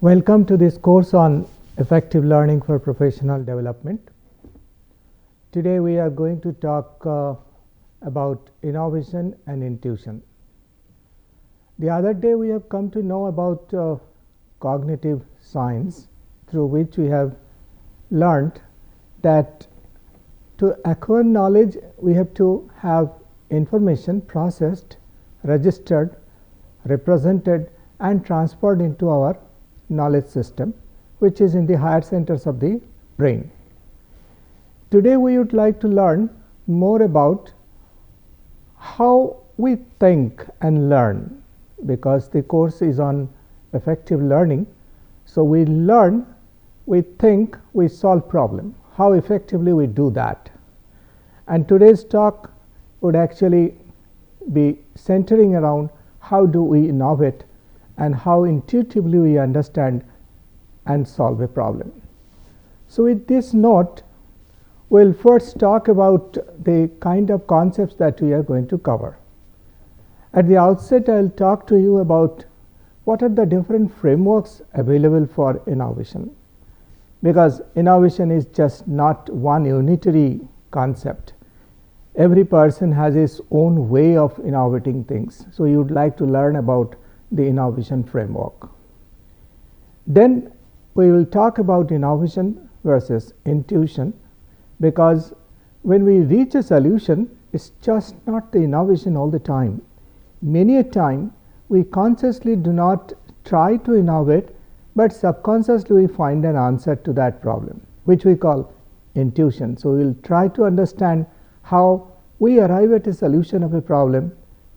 Welcome to this course on effective learning for professional development. Today we are going to talk about innovation and intuition. The other day we have come to know about cognitive science, through which we have learned that to acquire knowledge we have to have information processed, registered, represented and transferred into our knowledge system, which is in the higher centers of the brain. Today we would like to learn more about how we think and learn, because the course is on effective learning. So we learn, we think, we solve problem. How effectively we do that. And today's talk would actually be centering around how do we innovate and how intuitively we understand and solve a problem. So with this note, we will first talk about the kind of concepts that we are going to cover. At the outset, I will talk to you about what are the different frameworks available for innovation, because innovation is just not one unitary concept. Every person has his own way of innovating things. So you would like to learn about the innovation framework. Then we will talk about innovation versus intuition, because when we reach a solution, it's just not the innovation all the time. Many a time we consciously do not try to innovate, but subconsciously we find an answer to that problem, which we call intuition. So we will try to understand how we arrive at a solution of a problem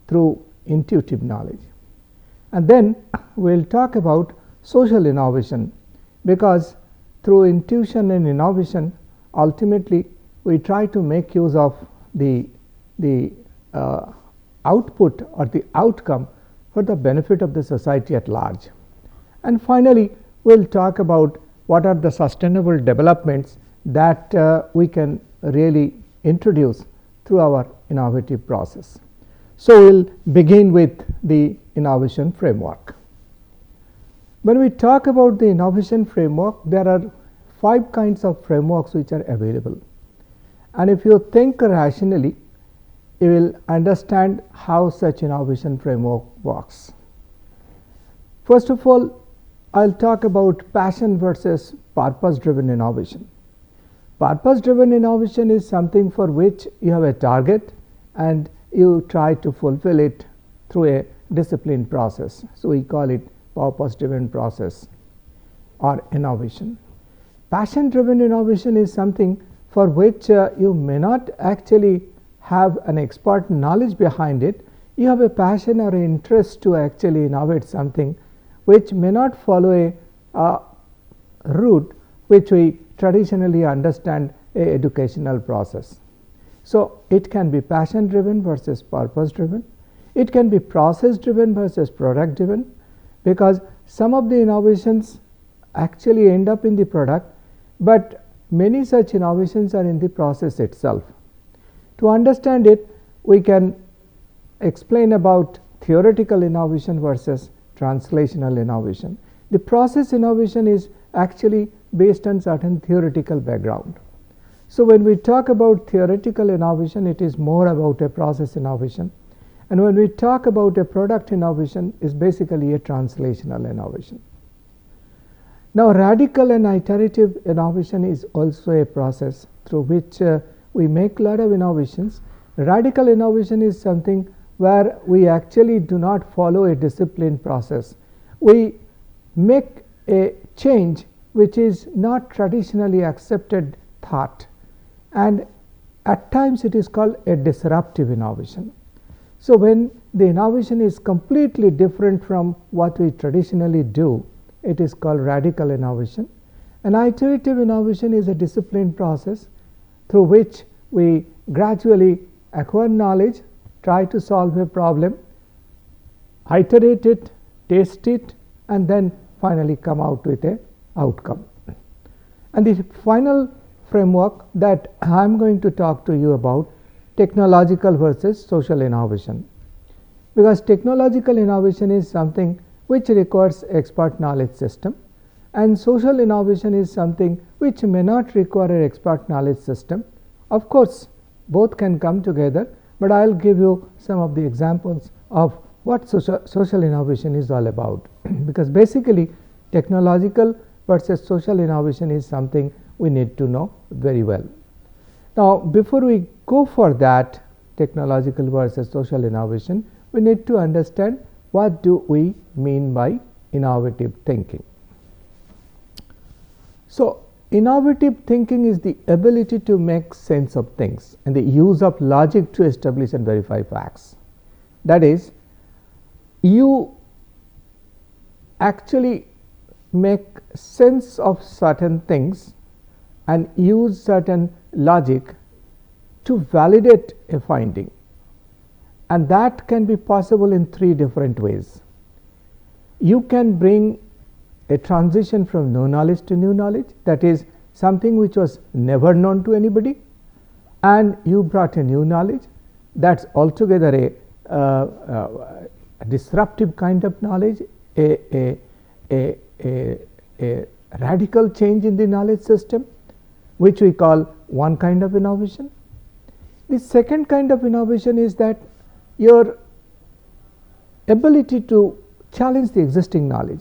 through intuitive knowledge. And then we will talk about social innovation, because through intuition and innovation ultimately we try to make use of the output or the outcome for the benefit of the society at large. And finally we will talk about what are the sustainable developments that we can really introduce through our innovative process. So we will begin with the innovation framework. When we talk about the innovation framework, there are 5 kinds of frameworks which are available. And if you think rationally, you will understand how such innovation framework works. First of all, I will talk about passion versus purpose driven innovation. Purpose driven innovation is something for which you have a target and you try to fulfill it through a disciplined process. So we call it purpose driven process or innovation. Passion driven innovation is something for which you may not actually have an expert knowledge behind it. You have a passion or an interest to actually innovate something which may not follow a route which we traditionally understand a educational process. So it can be passion driven versus purpose driven. It can be process driven versus product driven, because some of the innovations actually end up in the product, but many such innovations are in the process itself. To understand it, we can explain about theoretical innovation versus translational innovation. The process innovation is actually based on certain theoretical background. So when we talk about theoretical innovation, it is more about a process innovation, and when we talk about a product innovation, is basically a translational innovation. Now radical and iterative innovation is also a process through which we make a lot of innovations. Radical innovation is something where we actually do not follow a disciplined process. We make a change which is not traditionally accepted thought, and at times it is called a disruptive innovation. So when the innovation is completely different from what we traditionally do, it is called radical innovation. An iterative innovation is a disciplined process through which we gradually acquire knowledge, try to solve a problem, iterate it, test it, and then finally come out with an outcome. And the final framework that I am going to talk to you about, technological versus social innovation, because technological innovation is something which requires expert knowledge system, and social innovation is something which may not require an expert knowledge system. Of course, both can come together, but I will give you some of the examples of what social innovation is all about because basically technological versus social innovation is something we need to know very well. Now, before we go for that technological versus social innovation, we need to understand what do we mean by innovative thinking. So, innovative thinking is the ability to make sense of things and the use of logic to establish and verify facts. That is, you actually make sense of certain things and use certain logic to validate a finding, and that can be possible in three different ways. You can bring a transition from no knowledge to new knowledge, that is something which was never known to anybody, and you brought a new knowledge that's altogether a disruptive kind of knowledge, a radical change in the knowledge system, which we call one kind of innovation. The second kind of innovation is that your ability to challenge the existing knowledge.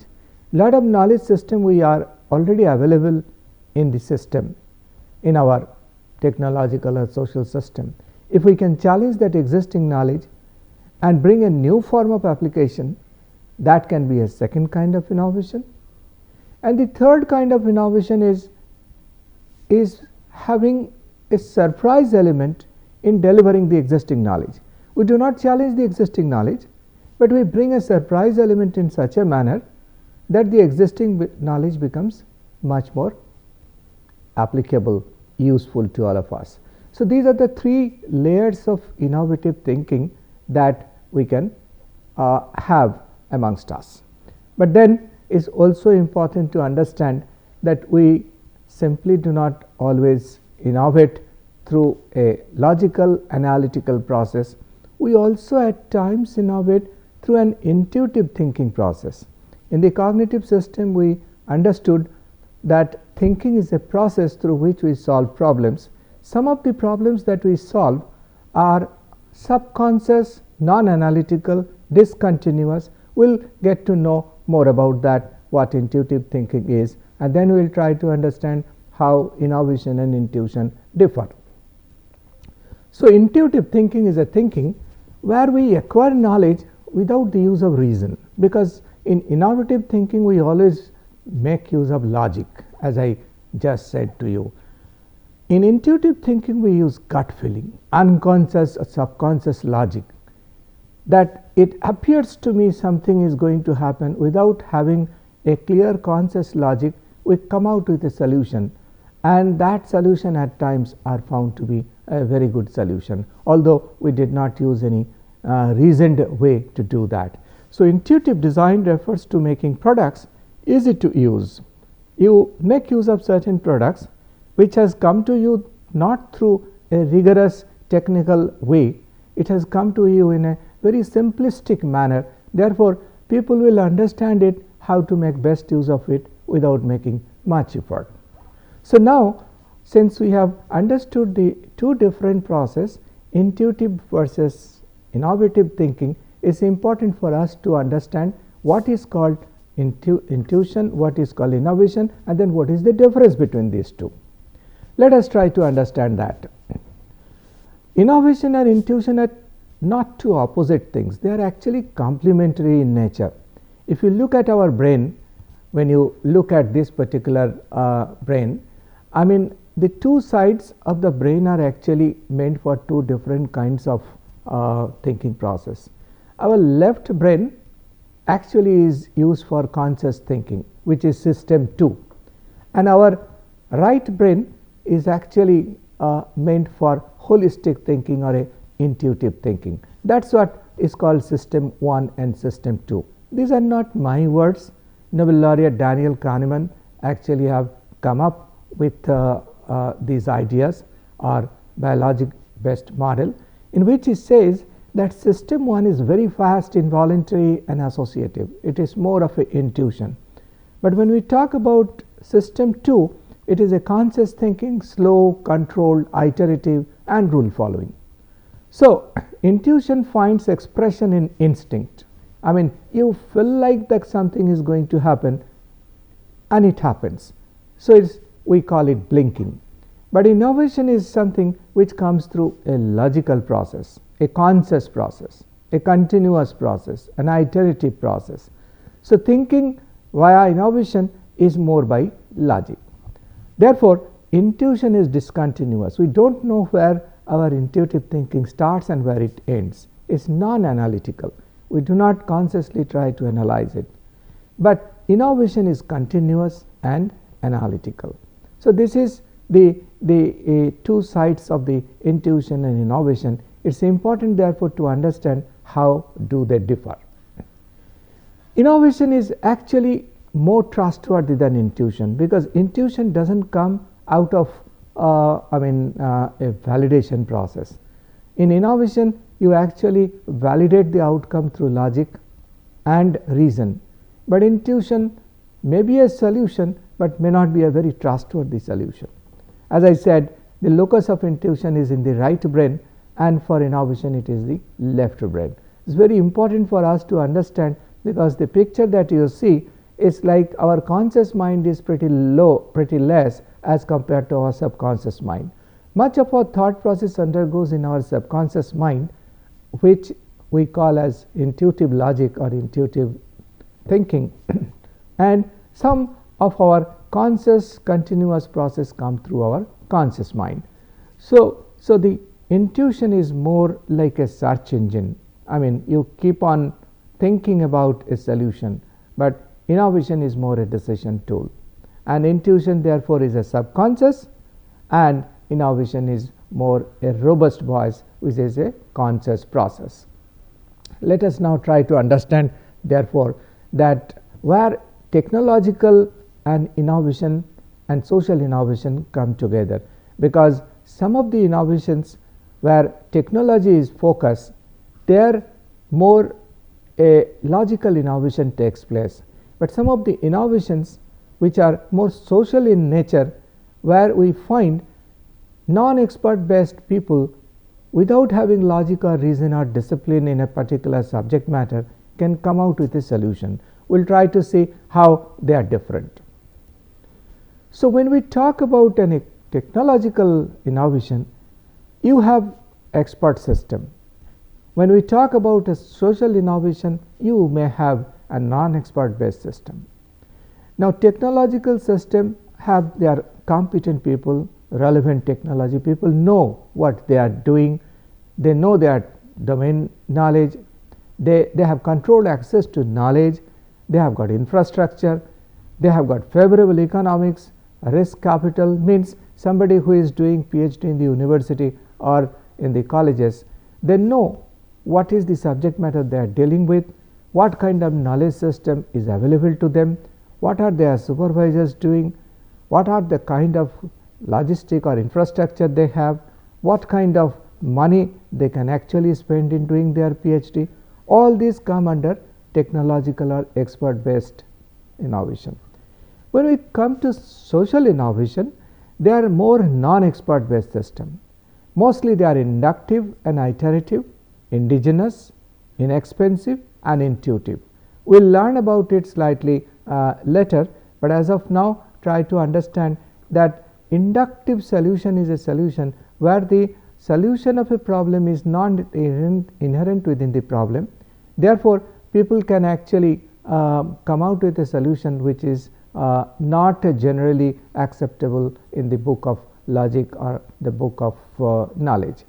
Lot of knowledge system we are already available in the system, in our technological or social system. If we can challenge that existing knowledge and bring a new form of application, that can be a second kind of innovation. And the third kind of innovation is having a surprise element in delivering the existing knowledge. We do not challenge the existing knowledge, but we bring a surprise element in such a manner that the existing knowledge becomes much more applicable, useful to all of us. So, these are the three layers of innovative thinking that we can have amongst us. But then it is also important to understand that we simply do not always innovate through a logical analytical process. We also at times innovate through an intuitive thinking process. In the cognitive system, we understood that thinking is a process through which we solve problems. Some of the problems that we solve are subconscious, non-analytical, discontinuous. We will get to know more about that, what intuitive thinking is, and then we will try to understand how innovation and intuition differ. So, intuitive thinking is a thinking where we acquire knowledge without the use of reason, because in innovative thinking we always make use of logic, as I just said to you. In intuitive thinking we use gut feeling, unconscious or subconscious logic, that it appears to me something is going to happen. Without having a clear conscious logic, we come out with a solution, and that solution at times are found to be a very good solution, although we did not use any reasoned way to do that. So, intuitive design refers to making products easy to use. You make use of certain products which has come to you not through a rigorous technical way, it has come to you in a very simplistic manner. Therefore, people will understand it, how to make best use of it without making much effort. So, now since we have understood the two different process, intuitive versus innovative thinking, it is important for us to understand what is called intuition, what is called innovation, and then what is the difference between these two. Let us try to understand that. Innovation and intuition are not two opposite things, they are actually complementary in nature. If you look at our brain, when you look at this particular brain, I mean the two sides of the brain are actually meant for two different kinds of thinking process. Our left brain actually is used for conscious thinking, which is system 2, and our right brain is actually meant for holistic thinking or a intuitive thinking. That is what is called system 1 and system 2. These are not my words. Nobel laureate Daniel Kahneman actually have come up with these ideas or biologic based model, in which he says that system 1 is very fast, involuntary and associative. It is more of an intuition. But when we talk about system 2, it is a conscious thinking, slow, controlled, iterative and rule following. So intuition finds expression in instinct. I mean, you feel like that something is going to happen and it happens. So we call it blinking. But innovation is something which comes through a logical process, a conscious process, a continuous process, an iterative process. So thinking via innovation is more by logic. Therefore, intuition is discontinuous. We don't know where our intuitive thinking starts and where it ends. It's non-analytical. We do not consciously try to analyze it. But innovation is continuous and analytical. So this is the two sides of the intuition and innovation. It's important therefore to understand how do they differ. Innovation is actually more trustworthy than intuition, because intuition doesn't come out of a validation process. In innovation, you actually validate the outcome through logic and reason, but intuition may be a solution but may not be a very trustworthy solution. As I said, the locus of intuition is in the right brain, and for innovation it is the left brain. It's very important for us to understand, because the picture that you see is like our conscious mind is pretty low, pretty less as compared to our subconscious mind. Much of our thought process undergoes in our subconscious mind, which we call as intuitive logic or intuitive thinking and some of our conscious continuous process come through our conscious mind. So the intuition is more like a search engine. I mean, you keep on thinking about a solution, but innovation is more a decision tool, and intuition therefore is a subconscious, and innovation is more a robust voice, which is a conscious process. Let us now try to understand therefore that where technological and innovation and social innovation come together, because some of the innovations where technology is focused, there more a logical innovation takes place, but some of the innovations which are more social in nature, where we find non-expert based people without having logic or reason or discipline in a particular subject matter can come out with a solution. We'll try to see how they are different. So when we talk about a technological innovation, you have expert system. When we talk about a social innovation, you may have a non-expert based system. Now technological system have their competent people, relevant technology people know what they are doing, they know their domain knowledge, they have controlled access to knowledge, they have got infrastructure, they have got favorable economics, risk capital, means somebody who is doing PhD in the university or in the colleges, they know what is the subject matter they are dealing with, what kind of knowledge system is available to them, what are their supervisors doing, what are the kind of logistic or infrastructure they have, what kind of money they can actually spend in doing their PhD. All these come under technological or expert based innovation. When we come to social innovation, they are more non-expert based system. Mostly they are inductive and iterative, indigenous, inexpensive and intuitive. We will learn about it slightly later, but as of now try to understand that inductive solution is a solution where the solution of a problem is not inherent within the problem. Therefore, people can actually come out with a solution which is not generally acceptable in the book of logic or the book of knowledge.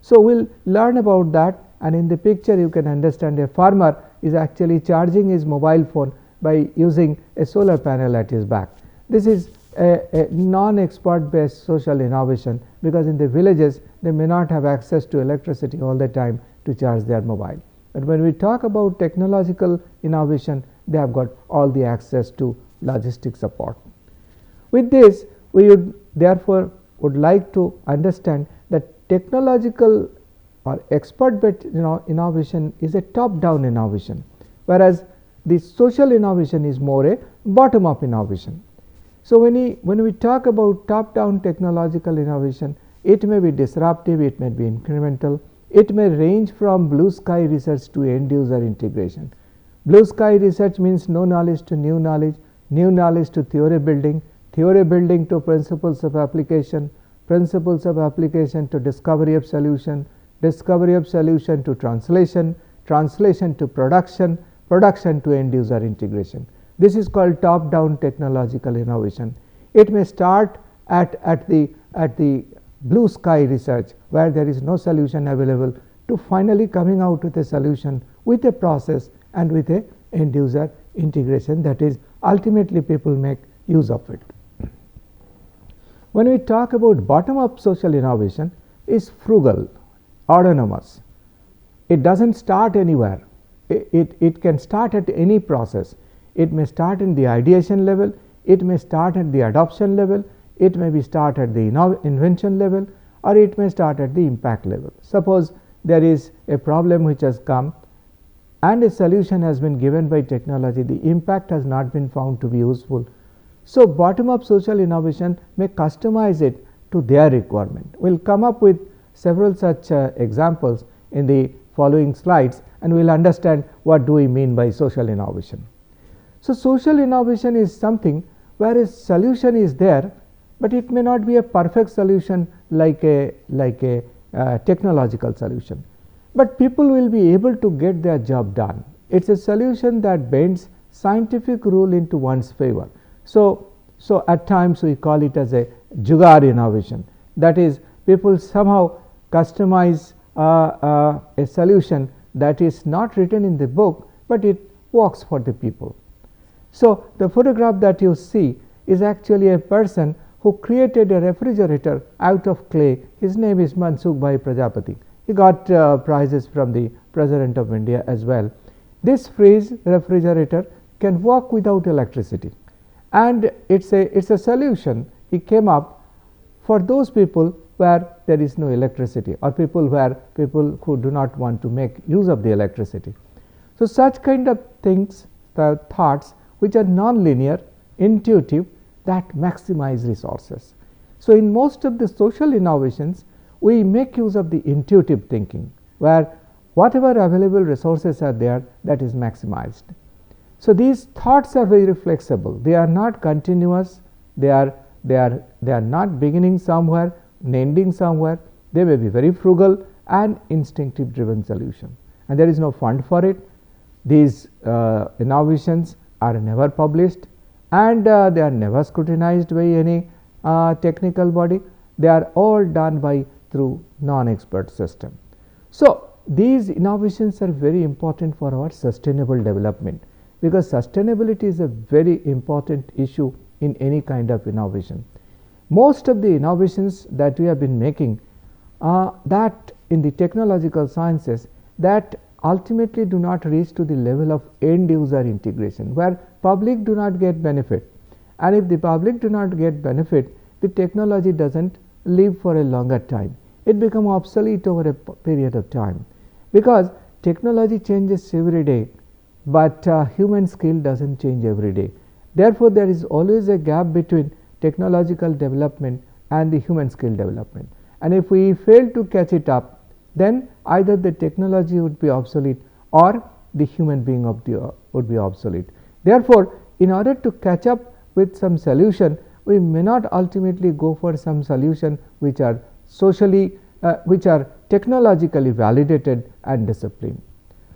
So we'll learn about that, and in the picture you can understand a farmer is actually charging his mobile phone by using a solar panel at his back. This is a non-expert based social innovation, because in the villages they may not have access to electricity all the time to charge their mobile. But when we talk about technological innovation, they have got all the access to logistic support. With this, we would therefore would like to understand that technological or expert based innovation is a top down innovation, whereas The social innovation is more a bottom up innovation. So when we talk about top down technological innovation, it may be disruptive, it may be incremental, it may range from blue sky research to end user integration. Blue sky research means no knowledge to new knowledge to theory building to principles of application to discovery of solution to translation to production to end user integration. This is called top down technological innovation. It may start at the blue sky research where there is no solution available to finally coming out with a solution with a process and with a end user integration, that is ultimately people make use of it. When we talk about bottom up social innovation, is frugal, autonomous. It doesn't start anywhere. It can start at any process. It may start in the ideation level, it may start at the adoption level, it may be start at the invention level, or it may start at the impact level. Suppose there is a problem which has come and a solution has been given by technology, the impact has not been found to be useful. So bottom up social innovation may customize it to their requirement. We will come up with several such examples in the following slides, and we will understand what do we mean by social innovation. So social innovation is something where a solution is there, but it may not be a perfect solution like a technological solution, but people will be able to get their job done. It's a solution that bends scientific rule into one's favor. So at times we call it as a jugaad innovation, that is people somehow customize a solution that is not written in the book, but it works for the people. So the photograph that you see is actually a person who created a refrigerator out of clay. His name is Mansukh Bhai Prajapati. He got prizes from the President of India as well. This freeze refrigerator can work without electricity, and it's a solution he came up for those people where there is no electricity, or people who do not want to make use of the electricity. So such kind of things, the thoughts which are non-linear, intuitive, that maximize resources. So in most of the social innovations, we make use of the intuitive thinking, where whatever available resources are there, that is maximized. So these thoughts are very flexible. They are not continuous. They are not beginning somewhere, ending somewhere. They may be very frugal and instinctive driven solution, and there is no fund for it. These innovations are never published, and they are never scrutinized by any technical body. They are all done by through non-expert system. So these innovations are very important for our sustainable development, because sustainability is a very important issue in any kind of innovation. Most of the innovations that we have been making that in the technological sciences, that ultimately do not reach to the level of end user integration, where public do not get benefit, and if the public do not get benefit, the technology doesn't live for a longer time. It becomes obsolete over a period of time, because technology changes every day, but human skill doesn't change every day. Therefore, there is always a gap between technological development and the human skill development, and if we fail to catch it up, then either the technology would be obsolete or the human being would be obsolete. Therefore, in order to catch up with some solution, we may not ultimately go for some solution which are technologically validated and disciplined.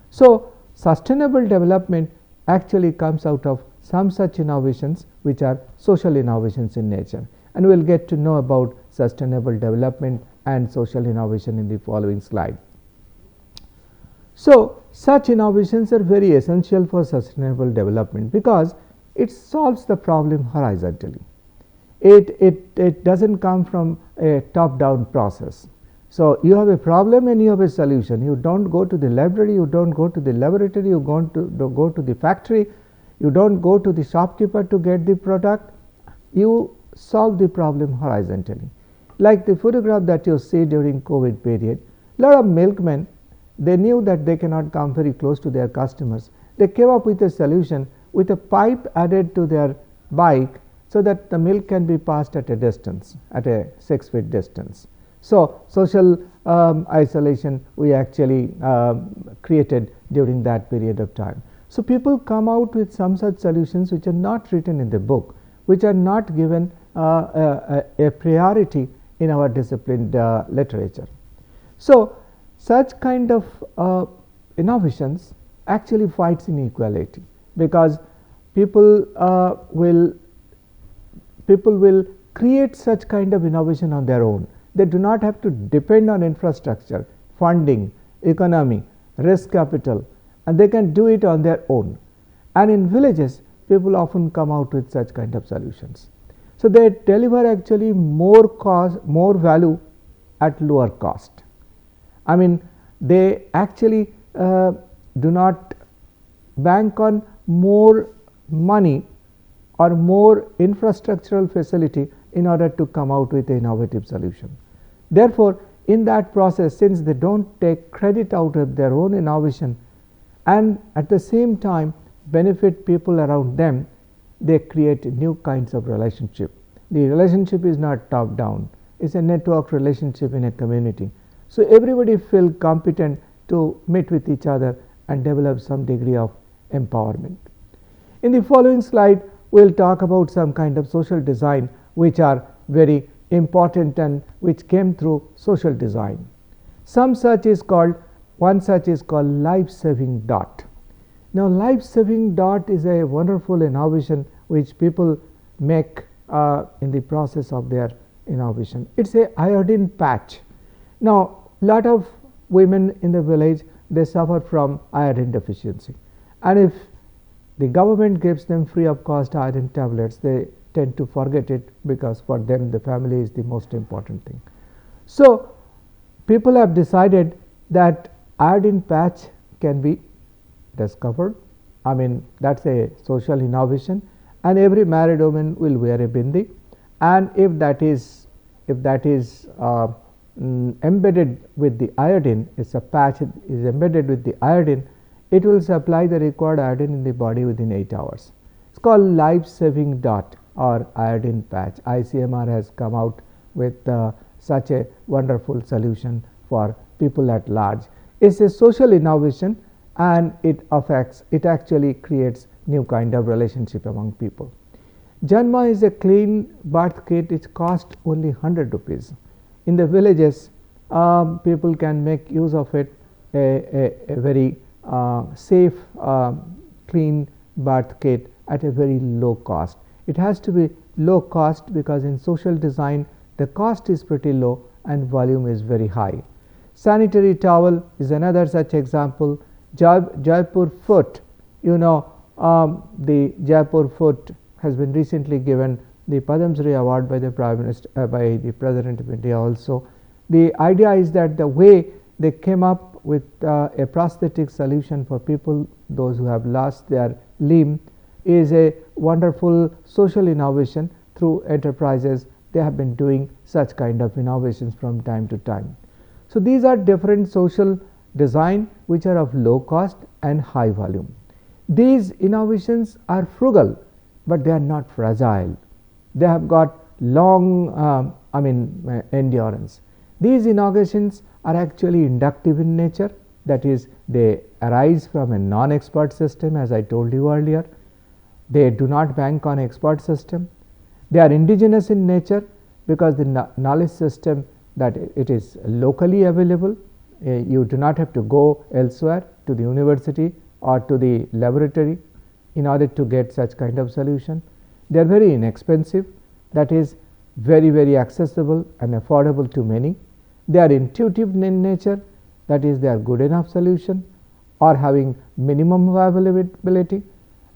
So sustainable development actually comes out of some such innovations which are social innovations in nature, and we will get to know about sustainable development and social innovation in the following slide. So such innovations are very essential for sustainable development, because it solves the problem horizontally. It doesn't come from a top down process. So you have a problem and you have a solution. You don't go to the library, you don't go to the laboratory, you go to the factory, you don't go to the shopkeeper to get the product. You solve the problem horizontally. Like the photograph that you see during COVID period, a lot of milkmen, they knew that they cannot come very close to their customers. they came up with a solution with a pipe added to their bike so that the milk can be passed at a distance, at a 6 feet distance. So, social isolation we actually created during that period of time. So, people come out with some such solutions which are not written in the book, which are not given a priority in our disciplined literature. So, such kind of innovations actually fights inequality, because people will create such kind of innovation on their own. They do not have to depend on infrastructure, funding, economy, risk capital, and they can do it on their own. And in villages, people often come out with such kind of solutions. So, they deliver actually more value at lower cost. I mean, they actually do not bank on more money or more infrastructural facility in order to come out with an innovative solution. Therefore, in that process, since they do not take credit out of their own innovation and at the same time benefit people around them, they create new kinds of relationship. The relationship is not top down, it is a network relationship in a community. So, everybody feel competent to meet with each other and develop some degree of empowerment. In the following slide, we will talk about some kind of social design which are very important and which came through social design. One such is called life saving dot. Now, life saving dot is a wonderful innovation which people make in the process of their innovation. It is a iodine patch. Now, lot of women in the village, they suffer from iodine deficiency, and if the government gives them free of cost iodine tablets, they tend to forget it, because for them the family is the most important thing. So, people have decided that iodine patch can be discovered. I mean, that is a social innovation, and every married woman will wear a bindi, and if that is embedded with the iodine, it's a patch is embedded with the iodine, it will supply the required iodine in the body within 8 hours. It is called life saving dot or iodine patch. ICMR has come out with such a wonderful solution for people at large. It is a social innovation, and it actually creates new kind of relationship among people. Janma is a clean birth kit, it costs only 100 rupees. In the villages, people can make use of it, a very safe clean birth kit at a very low cost. It has to be low cost because in social design the cost is pretty low and volume is very high. Sanitary towel is another such example. Jaipur foot, the Jaipur foot has been recently given the Padma Shri award by the Prime Minister, by the President of India also. The idea is that the way they came up with a prosthetic solution for people, those who have lost their limb, is a wonderful social innovation. Through enterprises, they have been doing such kind of innovations from time to time. So, these are different social design which are of low cost and high volume. These innovations are frugal, but they are not fragile. They have got long endurance. These innovations are actually inductive in nature, that is, they arise from a non-expert system, as I told you earlier. They do not bank on expert system. They are indigenous in nature because the knowledge system that it is locally available. You do not have to go elsewhere to the university or to the laboratory in order to get such kind of solution. They are very inexpensive, that is very, very accessible and affordable to many. They are intuitive in nature, that is they are good enough solution or having minimum availability,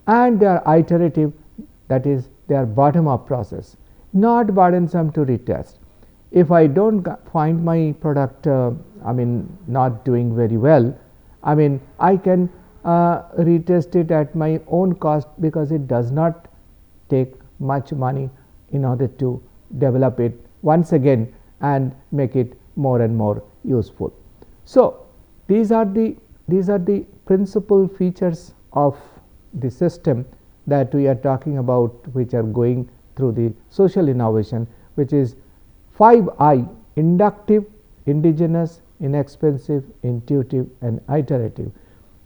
and they are iterative, that is they are bottom up process, not burdensome to retest. If I do not find my product not doing very well, I can retest it at my own cost, because it does not take much money in order to develop it once again and make it more and more useful. So, these are the principal features of the system that we are talking about, which are going through the social innovation, which is 5I: inductive, indigenous, inexpensive, intuitive, and iterative.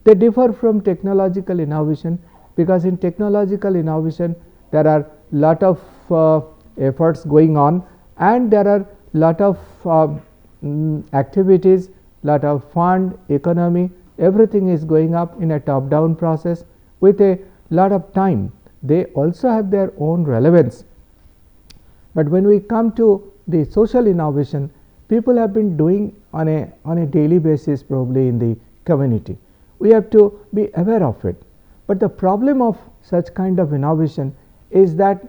They differ from technological innovation because in technological innovation there are lot of efforts going on, and there are lot of activities, lot of fund, economy, everything is going up in a top down process with a lot of time. They also have their own relevance, but when we come to the social innovation, people have been doing on a daily basis probably in the community. We have to be aware of it, but the problem of such kind of innovation is that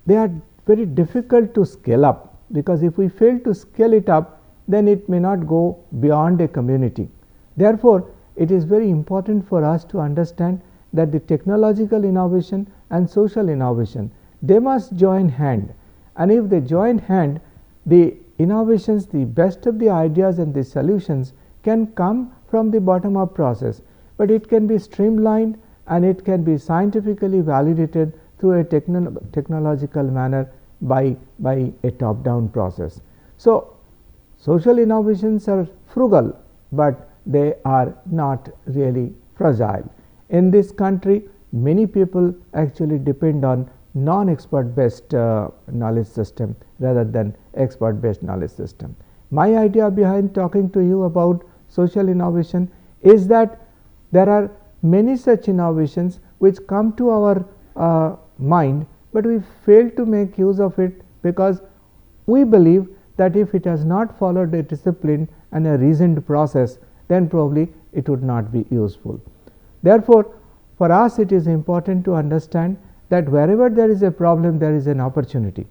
they are very difficult to scale up, because if we fail to scale it up, then it may not go beyond a community. Therefore, it is very important for us to understand that the technological innovation and social innovation, they must join hand, and if they join hand, the innovations, the best of the ideas and the solutions can come from the bottom up process, but it can be streamlined and it can be scientifically validated through a technological manner by a top down process. So, social innovations are frugal, but they are not really fragile. In this country, many people actually depend on non-expert based knowledge system rather than expert based knowledge system. My idea behind talking to you about social innovation is that there are many such innovations which come to our mind, but we fail to make use of it because we believe that if it has not followed a disciplined and a reasoned process, then probably it would not be useful. Therefore, for us it is important to understand that wherever there is a problem, there is an opportunity,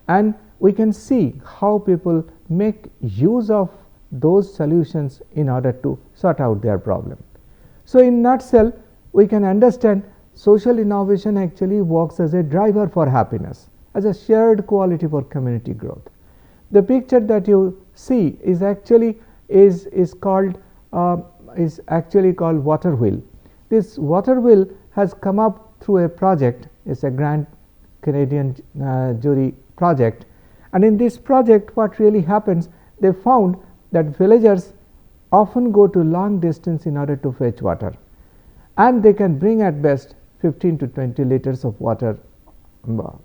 and we can see how people make use of those solutions in order to sort out their problem. So, in nutshell, we can understand social innovation actually works as a driver for happiness, as a shared quality for community growth. The picture that you see is actually called water wheel. This water wheel has come up through a project. It's a Grand Canadian Jury project, and in this project what really happens, they found that villagers often go to long distance in order to fetch water, and they can bring at best 15 to 20 liters of water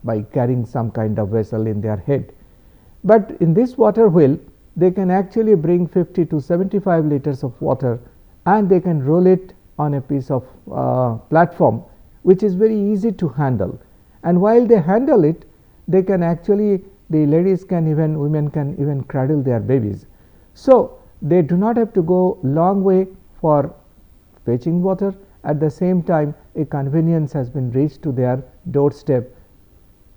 by carrying some kind of vessel in their head. But in this water wheel, they can actually bring 50 to 75 liters of water, and they can roll it on a piece of platform which is very easy to handle. And while they handle it, they can actually, the ladies can even, women can even cradle their babies. So, they do not have to go long way for fetching water. At the same time, a convenience has been reached to their doorstep,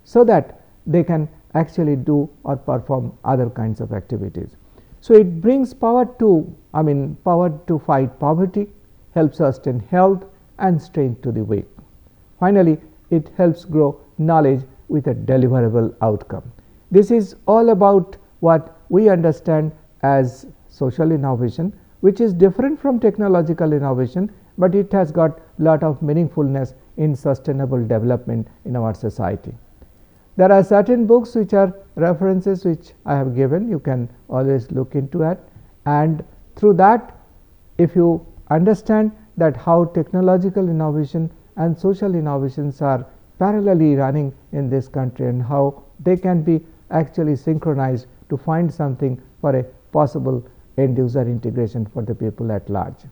so that they can actually do or perform other kinds of activities. So, it brings power to fight poverty, helps sustain health and strength to the weak. Finally, it helps grow knowledge with a deliverable outcome. This is all about what we understand as social innovation, which is different from technological innovation, but it has got lot of meaningfulness in sustainable development in our society. There are certain books which are references which I have given. You can always look into it, and through that, if you understand that how technological innovation and social innovations are parallelly running in this country and how they can be actually synchronized to find something for a possible end user integration for the people at large.